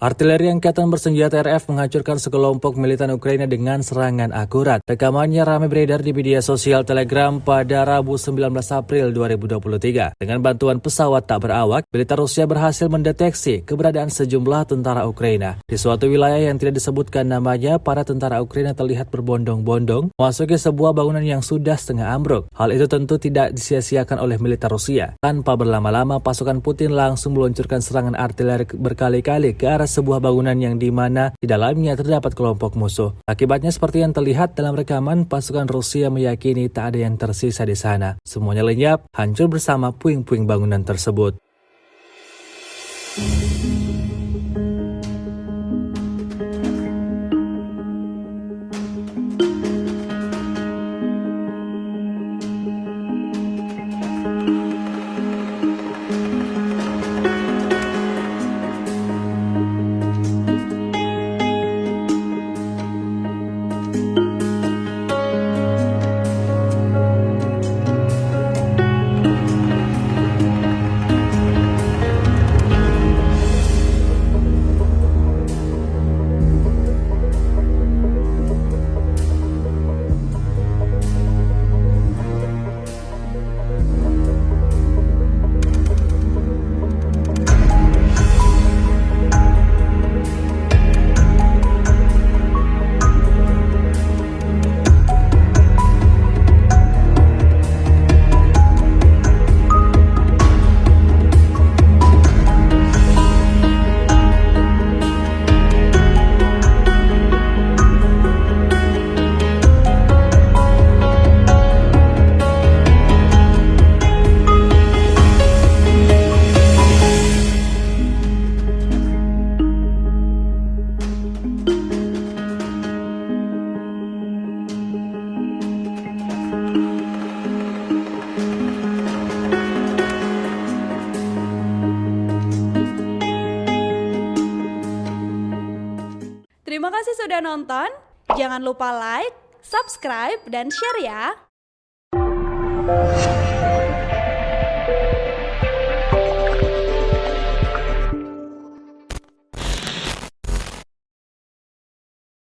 Artileri Angkatan Bersenjata RF menghancurkan sekelompok militan Ukraina dengan serangan akurat. Rekamannya ramai beredar di media sosial Telegram pada Rabu 19 April 2023. Dengan bantuan pesawat tak berawak, militer Rusia berhasil mendeteksi keberadaan sejumlah tentara Ukraina. Di suatu wilayah yang tidak disebutkan namanya, para tentara Ukraina terlihat berbondong-bondong memasuki sebuah bangunan yang sudah setengah ambruk. Hal itu tentu tidak disia-siakan oleh militer Rusia. Tanpa berlama-lama, pasukan Putin langsung meluncurkan serangan artileri berkali-kali ke arah sebuah bangunan yang di mana di dalamnya terdapat kelompok musuh. Akibatnya seperti yang terlihat dalam rekaman, pasukan Rusia meyakini tak ada yang tersisa di sana. Semuanya lenyap, hancur bersama puing-puing bangunan tersebut. Terima kasih sudah nonton. Jangan lupa like, subscribe, dan share ya.